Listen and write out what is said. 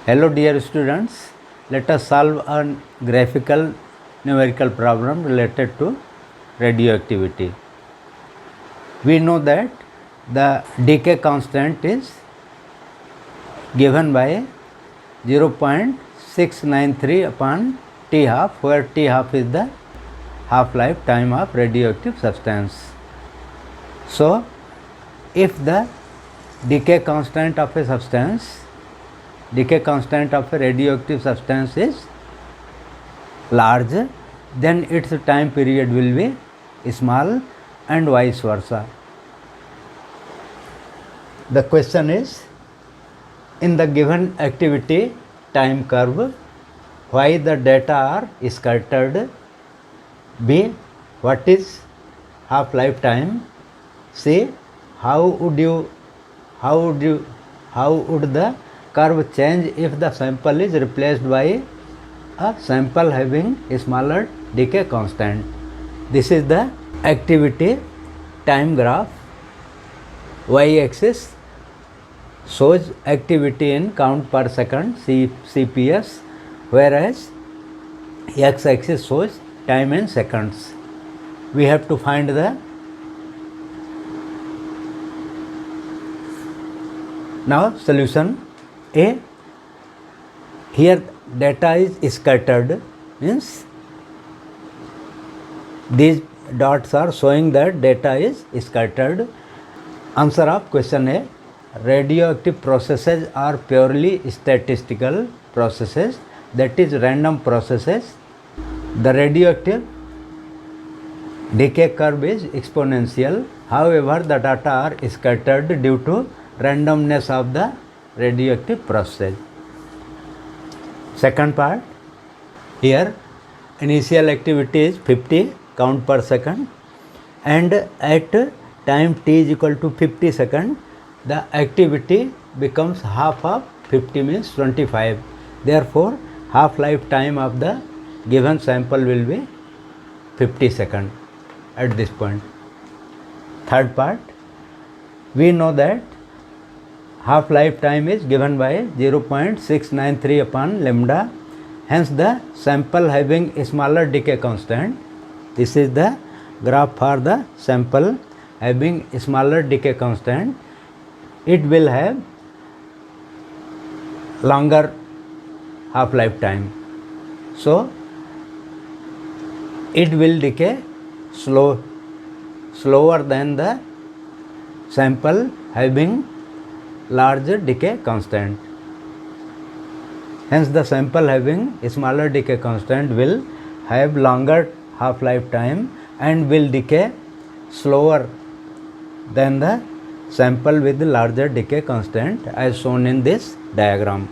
Hello dear students, let us solve a graphical numerical problem related to radioactivity. We know that the decay constant is given by 0.693 upon T half, where T half is the half-life time of radioactive substance. So, if the decay constant of a radioactive substance is large, then its time period will be small and vice versa. The question is, in the given activity time curve, why the data are scattered? B, what is half-life time? C, how would the curve change if the sample is replaced by a sample having a smaller decay constant? This is the activity time graph. Y-axis shows activity in count per second, CPS, whereas x-axis shows time in seconds. We have to find the now solution. A, here data is scattered, means these dots are showing that data is scattered. Answer of question A, radioactive processes are purely statistical processes, that is random processes. The radioactive decay curve is exponential, however the data are scattered due to randomness of the radioactive process. Second part, here initial activity is 50 count per second, and at time t is equal to 50 seconds, the activity becomes half of 50 means 25. Therefore, half-life time of the given sample will be 50 seconds at this point. Third part, we know that half-life time is given by 0.693 upon lambda, hence the sample having a smaller decay constant. This is the graph for the sample having a smaller decay constant. It will have longer half-life time. So, it will decay slower than the sample having larger decay constant. Hence, the sample having a smaller decay constant will have longer half-life time and will decay slower than the sample with larger decay constant as shown in this diagram.